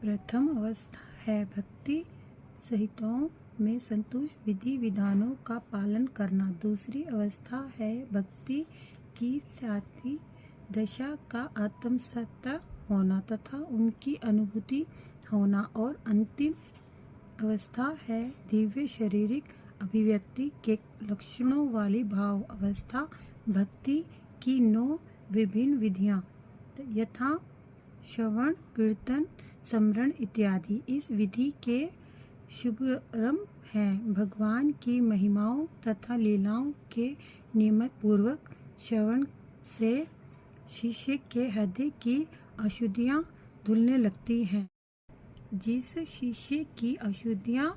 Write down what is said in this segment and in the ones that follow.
प्रथम अवस्था है भक्ति संहिताओं में संतुष्ट विधि विधानों का पालन करना। दूसरी अवस्था है भक्ति की साथी दशा का आत्मसत्ता होना तथा उनकी अनुभूति होना। और अंतिम अवस्था है दिव्य शारीरिक अभिव्यक्ति के लक्षणों वाली भाव अवस्था। भक्ति की 9 विभिन्न विधियां यथा श्रवण कीर्तन स्मरण इत्यादि इस विधि के शुभारंभ हैं। भगवान की महिमाओं तथा लीलाओं के नियमित पूर्वक श्रवण से शिष्य के हृदय की अशुद्धियां धुलने लगती हैं। जिस शिष्य की अशुद्धियां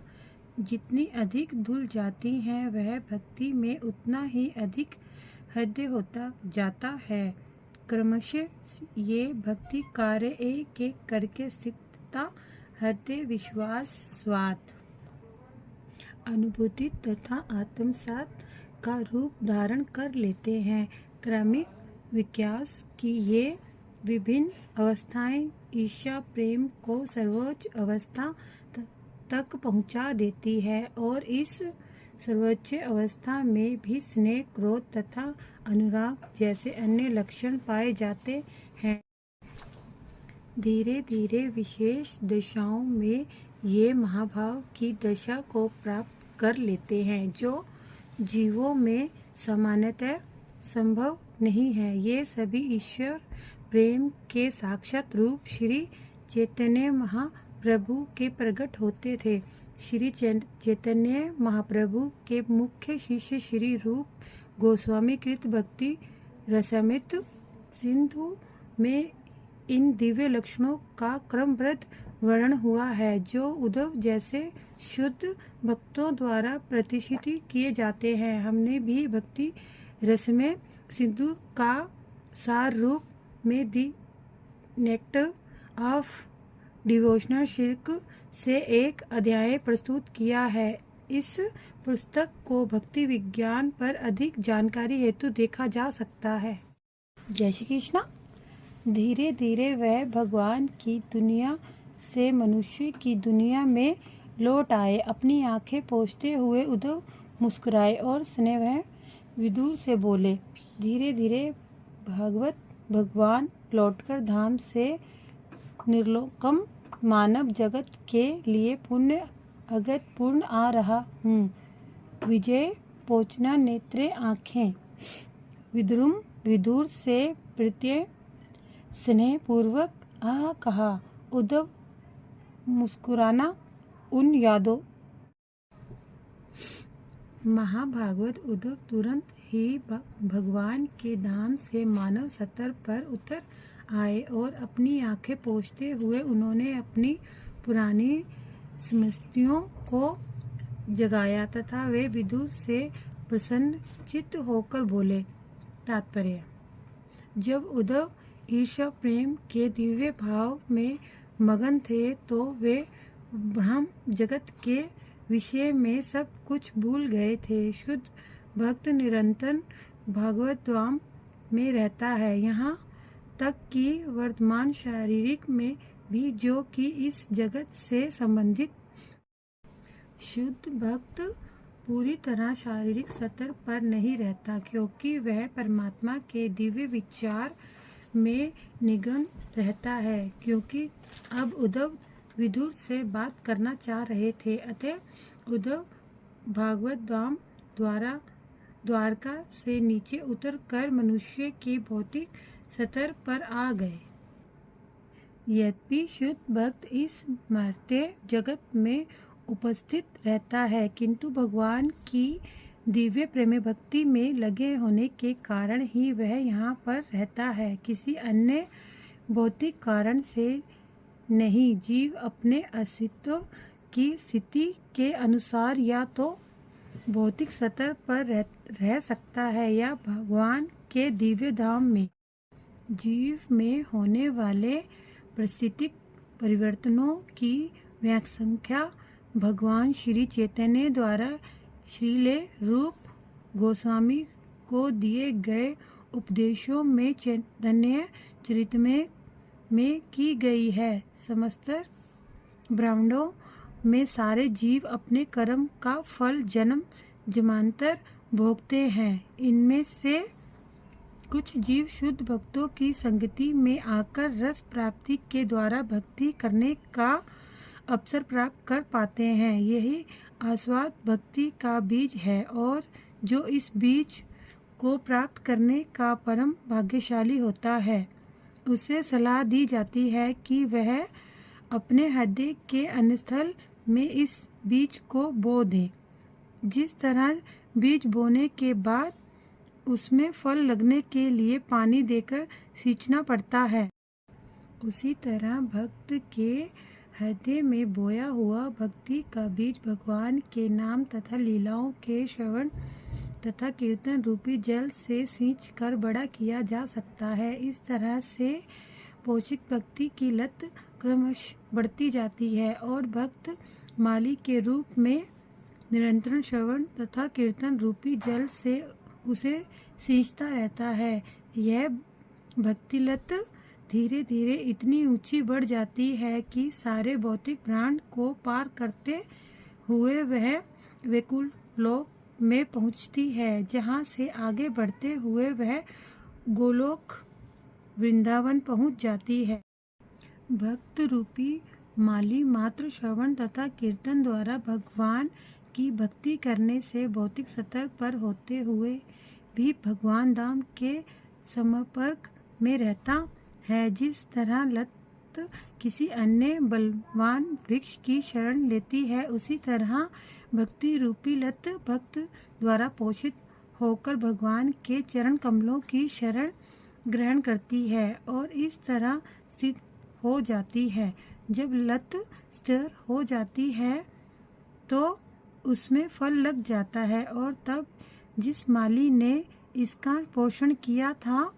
जितनी अधिक धुल जाती हैं वह भक्ति में उतना ही अधिक हृदय होता जाता है। क्रमशः ये भक्ति कार्य एक एक करके स्थिरता हृदय विश्वास स्वाद अनुभूति तथा आत्मसात का रूप धारण कर लेते हैं। क्रमिक विकास की ये विभिन्न अवस्थाएं ईर्ष्या प्रेम को सर्वोच्च अवस्था तक पहुंचा देती है और इस सर्वोच्च अवस्था में भी स्नेह क्रोध तथा अनुराग जैसे अन्य लक्षण पाए जाते हैं। धीरे धीरे विशेष दशाओं में ये महाभाव की दशा को प्राप्त कर लेते हैं जो जीवों में सामान्यतः संभव नहीं है। ये सभी ईश्वर प्रेम के साक्षात रूप श्री चैतन्य महाप्रभु के प्रकट होते थे। श्री चैतन्य महाप्रभु के मुख्य शिष्य श्री रूप गोस्वामी कृत भक्ति रसामृत सिंधु में इन दिव्य लक्षणों का क्रमबद्ध वर्णन हुआ है जो उद्धव जैसे शुद्ध भक्तों द्वारा प्रतिष्ठित किए जाते हैं। हमने भी भक्ति रसमय सिंधु का सार रूप में दी नेक्टर ऑफ डिवोशनल शिल्क से एक अध्याय प्रस्तुत किया है। इस पुस्तक को भक्ति विज्ञान पर अधिक जानकारी हेतु देखा जा सकता है। जय श्री कृष्ण। धीरे धीरे वह भगवान की दुनिया से मनुष्य की दुनिया में लौट आए। अपनी आंखें पोंछते हुए उद्धव मुस्कुराए और स्नेह विदुर से बोले, धीरे धीरे भागवत भगवान लौटकर धाम से निर्लोकम मानव जगत के लिए पुण्य अगत पूर्ण आ रहा हूँ। विजय पोचना नेत्रे आँखें विदुर से प्रत्यय स्नेह पूर्वक कहा। उद्धव मुस्कुराना उन यादों महाभागवत उद्धव तुरंत ही भगवान के धाम से मानव सतर पर उतर आए और अपनी आंखें पोंछते हुए उन्होंने अपनी पुरानी स्मृतियों को जगाया तथा वे विदुर से प्रसन्नचित्त होकर बोले। तात्पर्य: जब उद्धव ईर्ष्या प्रेम के दिव्य भाव में मगन थे तो वे ब्रह्म जगत के विषय में सब कुछ भूल गए थे। शुद्ध भक्त निरंतर भागवत धाम में रहता है, यहाँ तक कि वर्तमान शारीरिक में भी, जो कि इस जगत से संबंधित। शुद्ध भक्त पूरी तरह शारीरिक स्तर पर नहीं रहता क्योंकि वह परमात्मा के दिव्य विचार में निमग्न रहता है। क्योंकि अब उद्धव विदुर से बात करना चाह रहे थे, अतः उद्धव भागवत धाम द्वारका से नीचे उतरकर मनुष्य की भौतिक स्तर पर आ गए। यद्यपि शुद्ध भक्त इस मर्त्य जगत में उपस्थित रहता है किंतु भगवान की दिव्य प्रेम भक्ति में लगे होने के कारण ही वह यहाँ पर रहता है, किसी अन्य भौतिक कारण से नहीं। जीव अपने अस्तित्व की स्थिति के अनुसार या तो भौतिक स्तर पर रह सकता है या भगवान के दिव्य धाम में। जीव में होने वाले परिस्थितिक परिवर्तनों की व्याख्या भगवान श्री चैतन्य द्वारा श्रील रूप गोस्वामी को दिए गए उपदेशों में चैतन्य चरितमृत में की गई है। समस्त ब्रह्मांडों में सारे जीव अपने कर्म का फल जन्म जन्मांतर भोगते हैं। इनमें से कुछ जीव शुद्ध भक्तों की संगति में आकर रस प्राप्ति के द्वारा भक्ति करने का अवसर प्राप्त कर पाते हैं। यही आस्वाद भक्ति का बीज है और जो इस बीज को प्राप्त करने का परम भाग्यशाली होता है उसे सलाह दी जाती है कि वह अपने हृदय के अनस्थल में इस बीज को बो दे। जिस तरह बीज बोने के बाद उसमें फल लगने के लिए पानी देकर सींचना पड़ता है, उसी तरह भक्त के हृदय में बोया हुआ भक्ति का बीज भगवान के नाम तथा लीलाओं के श्रवण तथा कीर्तन रूपी जल से सींच कर बड़ा किया जा सकता है। इस तरह से पोषित भक्ति की लत क्रमश बढ़ती जाती है और भक्त माली के रूप में निरंतर श्रवण तथा कीर्तन रूपी जल से उसे सींचता रहता है। यह भक्ति लत धीरे धीरे इतनी ऊंची बढ़ जाती है कि सारे भौतिक ब्रह्मांड को पार करते हुए वह वैकुंठ लोक में पहुंचती है, जहां से आगे बढ़ते हुए वह गोलोक वृंदावन पहुंच जाती है। भक्त रूपी माली मात्र श्रवण तथा कीर्तन द्वारा भगवान की भक्ति करने से भौतिक स्तर पर होते हुए भी भगवान धाम के संपर्क में रहता है। जिस तरह लत किसी अन्य बलवान वृक्ष की शरण लेती है, उसी तरह भक्ति रूपी लत भक्त द्वारा पोषित होकर भगवान के चरण कमलों की शरण ग्रहण करती है और इस तरह स्थिर हो जाती है। जब लत स्थिर हो जाती है तो उसमें फल लग जाता है और तब जिस माली ने इसका पोषण किया था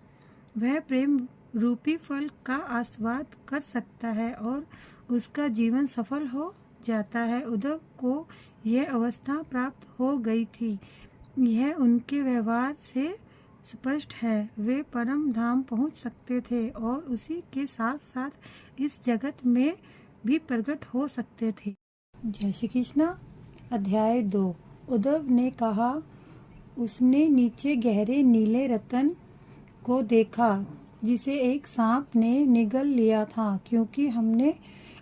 वह प्रेम रूपी फल का आस्वाद कर सकता है और उसका जीवन सफल हो जाता है। उद्धव को यह अवस्था प्राप्त हो गई थी, यह उनके व्यवहार से स्पष्ट है। वे परम धाम पहुंच सकते थे और उसी के साथ साथ इस जगत में भी प्रकट हो सकते थे। जय श्री कृष्ण। अध्याय 2। उद्धव ने कहा, उसने नीचे गहरे नीले रतन को देखा जिसे एक सांप ने निगल लिया था। क्योंकि हमने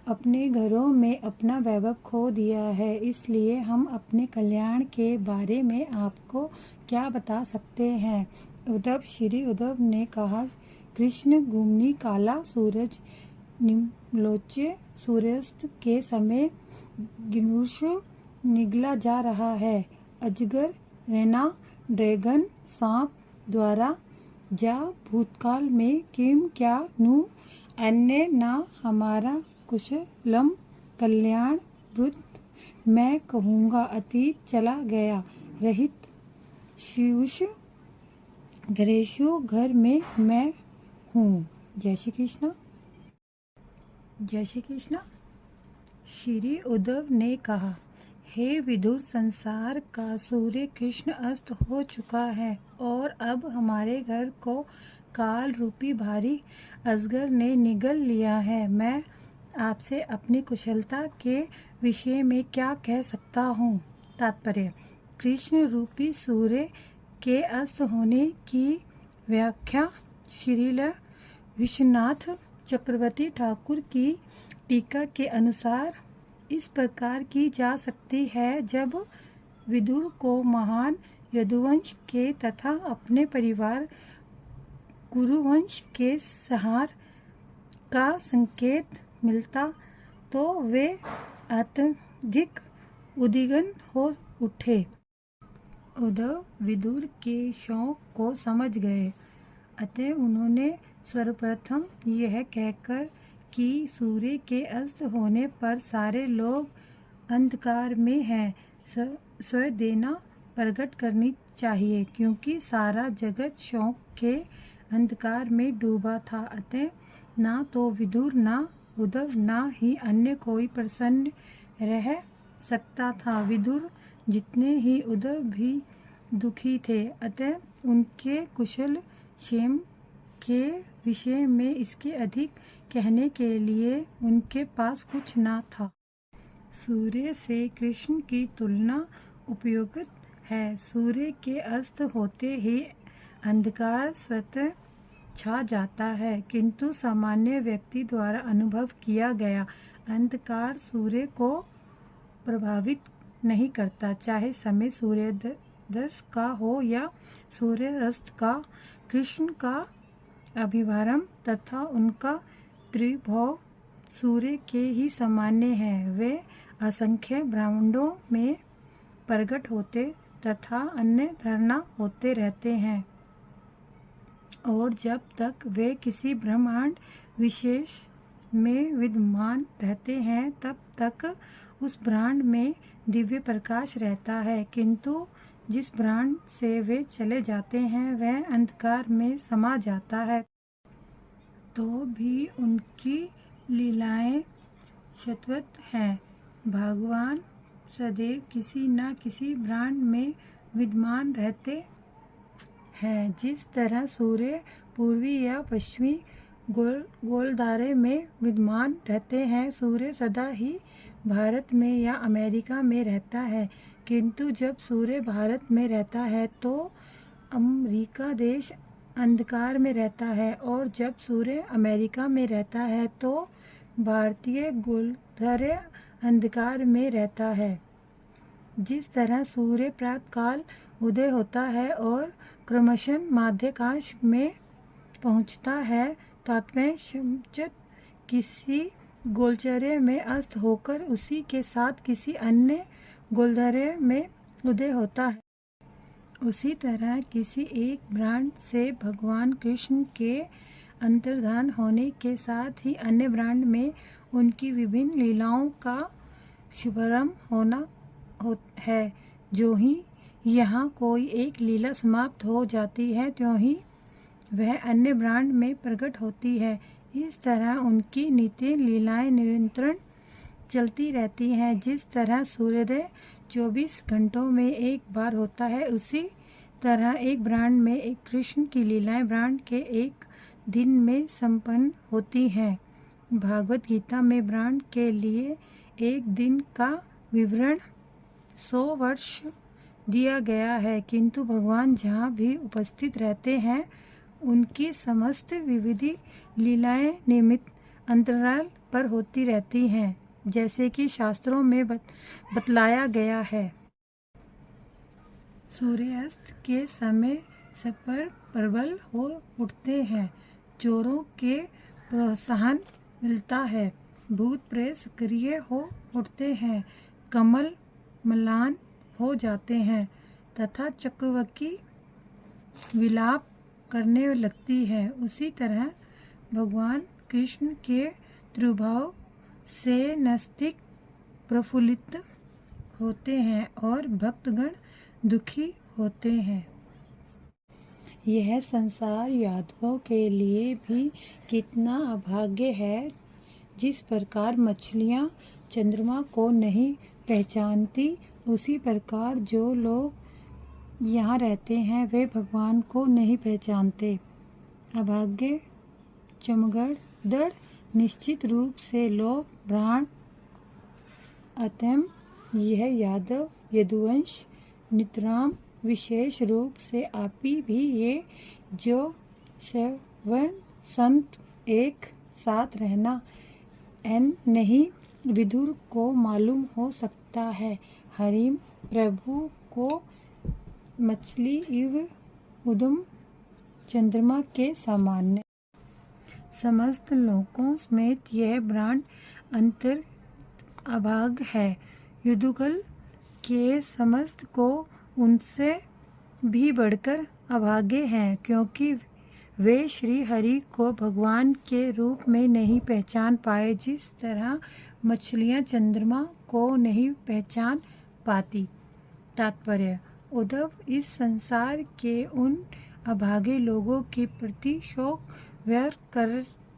अपने घरों में अपना वैभव खो दिया है, इसलिए हम अपने कल्याण के बारे में आपको क्या बता सकते हैं। उद्धव श्री उद्धव ने कहा, कृष्ण गुमनी काला सूरज निम्लोच्य सूर्यास्त के समय गिनुष निगला जा रहा है। अजगर रेना ड्रैगन सांप द्वारा जा भूतकाल में किम क्या नु अन्य ना हमारा कुशलम कल्याण वृत्त मैं कहूँगा अतीत चला गया रहित शिवश घरेशु घर में मैं हूँ। जय श्री कृष्ण। जय श्री कृष्ण। श्री उद्धव ने कहा, हे विदुर, संसार का सूर्य कृष्ण अस्त हो चुका है और अब हमारे घर को काल रूपी भारी अजगर ने निगल लिया है। मैं आपसे अपनी कुशलता के विषय में क्या कह सकता हूँ। तात्पर्य, कृष्ण रूपी सूर्य के अस्त होने की व्याख्या श्रील विश्वनाथ चक्रवर्ती ठाकुर की टीका के अनुसार इस प्रकार की जा सकती है। जब विदुर को महान यदुवंश के तथा अपने परिवार कुरुवंश के संहार का संकेत मिलता तो वे अत्यधिक उद्विग्न हो उठे। उद्धव विदुर के शौक को समझ गए, अतः उन्होंने सर्वप्रथम यह कहकर कि सूर्य के अस्त होने पर सारे लोग अंधकार में हैं, स्वदेना प्रकट करनी चाहिए, क्योंकि सारा जगत शौक के अंधकार में डूबा था। अतः ना तो विदुर, ना उद्धव, ना ही अन्य कोई प्रसन्न रह सकता था। विदुर जितने ही उद्धव भी दुखी थे, अतः उनके कुशल क्षेम के विषय में इसके अधिक कहने के लिए उनके पास कुछ ना था। सूर्य से कृष्ण की तुलना उपयुक्त है। सूर्य के अस्त होते ही अंधकार स्वतः छा जाता है, किंतु सामान्य व्यक्ति द्वारा अनुभव किया गया अंधकार सूर्य को प्रभावित नहीं करता, चाहे समय सूर्योदय का हो या सूर्यास्त का। कृष्ण का अभिवारम तथा उनका त्रिभुव सूर्य के ही सामान्य है। वे असंख्य ब्रह्मांडों में प्रकट होते तथा अन्य धारणा होते रहते हैं, और जब तक वे किसी ब्रह्मांड विशेष में विद्यमान रहते हैं तब तक उस ब्रह्मांड में दिव्य प्रकाश रहता है, किंतु जिस ब्रह्मांड से वे चले जाते हैं वह अंधकार में समा जाता है। तो भी उनकी लीलाएं शाश्वत हैं। भगवान सदैव किसी न किसी ब्रह्मांड में विद्यमान रहते हैं। जिस तरह सूर्य पूर्वी या पश्चिमी गोलधारे में विद्यमान रहते हैं, सूर्य सदा ही भारत में या अमेरिका में रहता है, किंतु जब सूर्य भारत में रहता है तो अमेरिका देश अंधकार में रहता है, और जब सूर्य अमेरिका में रहता है तो भारतीय गोलधारे अंधकार में रहता है। जिस तरह सूर्य प्रातःकाल उदय होता है और क्रमशः मध्याकाश में पहुंचता है, तात्पर्य किसी गोलचर्य में अस्त होकर उसी के साथ किसी अन्य गोलधारे में उदय होता है, उसी तरह किसी एक ब्रह्मांड से भगवान कृष्ण के अंतर्धान होने के साथ ही अन्य ब्रह्मांड में उनकी विभिन्न लीलाओं का शुभारंभ होना है। जो ही यहाँ कोई एक लीला समाप्त हो जाती है त्यों ही वह अन्य ब्रह्मांड में प्रकट होती है। इस तरह उनकी नित्य लीलाएं निरंतर चलती रहती हैं। जिस तरह सूर्योदय 24 घंटों में एक बार होता है, उसी तरह एक ब्रह्मांड में एक कृष्ण की लीलाएं ब्रह्मांड के एक दिन में संपन्न होती हैं। भागवत गीता में ब्रह्मांड के लिए एक दिन का विवरण 100 वर्ष दिया गया है, किंतु भगवान जहाँ भी उपस्थित रहते हैं उनकी समस्त विविध लीलाएं नियमित अंतराल पर होती रहती हैं, जैसे कि शास्त्रों में बतलाया गया है। सूर्यास्त के समय सपर प्रबल हो उठते हैं, चोरों के प्रोत्साहन मिलता है, भूत प्रेत सक्रिय हो उठते हैं, कमल मलान हो जाते हैं तथा चक्रवाकी विलाप करने लगती है। उसी तरह भगवान कृष्ण के त्रिभुव से नास्तिक प्रफुल्लित होते हैं और भक्तगण दुखी होते हैं। यह संसार यादवों के लिए भी कितना अभाग्य है। जिस प्रकार मछलियाँ चंद्रमा को नहीं पहचानती, उसी प्रकार जो लोग यहाँ रहते हैं वे भगवान को नहीं पहचानते। अभाग्य चमगादड़ निश्चित रूप से लोग ब्राह्मण अतः यह यादव यदुवंश नितराम विशेष रूप से आपी भी ये जो सेवन संत एक साथ रहना एन नहीं विदुर को मालूम हो सकता है। हरिम प्रभु को मछली इव उदम चंद्रमा के सामान्य समस्त लोकों समेत यह ब्रह्मांड अंतर अभाग है। युद्धकल के समस्त को उनसे भी बढ़कर अभागे हैं, क्योंकि वे श्री हरि को भगवान के रूप में नहीं पहचान पाए, जिस तरह मछलियाँ चंद्रमा को नहीं पहचान पाती। तात्पर्य: उद्धव इस संसार के उन अभागे लोगों के प्रति शोक व्यक्त कर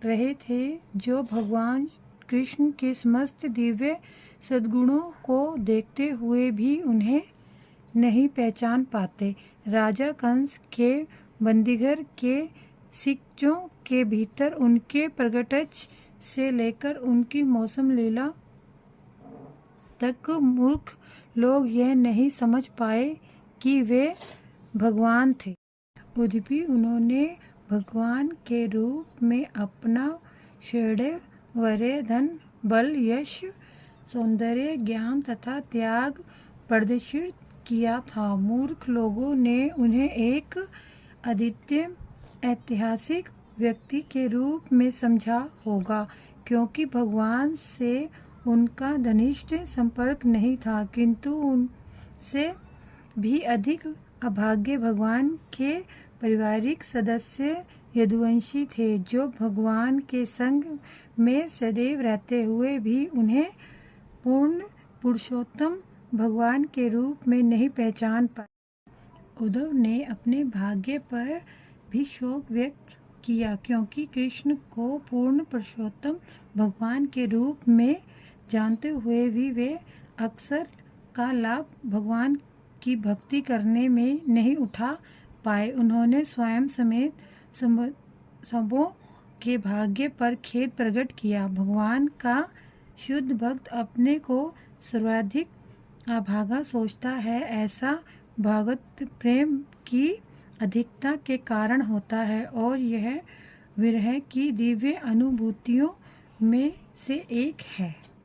रहे थे जो भगवान कृष्ण के समस्त दिव्य सद्गुणों को देखते हुए भी उन्हें नहीं पहचान पाते। राजा कंस के बंदीघर के सिक्कों के भीतर उनके प्रगटच से लेकर उनकी मौसम लीला तक मूर्ख लोग यह नहीं समझ पाए कि वे भगवान थे। यद्यपि उन्होंने भगवान के रूप में अपना शौर्य, वीर्य, धन, बल, यश, सौंदर्य, ज्ञान तथा त्याग प्रदर्शित किया था, मूर्ख लोगों ने उन्हें एक अद्वितीय ऐतिहासिक व्यक्ति के रूप में समझा होगा, क्योंकि भगवान से उनका घनिष्ठ संपर्क नहीं था, किंतु उनसे भी अधिक अभागे भगवान के पारिवारिक सदस्य यदुवंशी थे, जो भगवान के संग में सदैव रहते हुए भी उन्हें पूर्ण पुरुषोत्तम भगवान के रूप में नहीं पहचान पाए। उद्धव ने अपने भाग्य पर भी शोक व्यक्त किया, क्योंकि कृष्ण को पूर्ण पुरुषोत्तम भगवान के रूप में जानते हुए भी वे अवसर का लाभ भगवान की भक्ति करने में नहीं उठा पाए। उन्होंने स्वयं समेत सबों के भाग्य पर खेद प्रकट किया। भगवान का शुद्ध भक्त अपने को सर्वाधिक अभागा सोचता है। ऐसा भगवत प्रेम की अधिकता के कारण होता है और यह विरह की दिव्य अनुभूतियों में से एक है।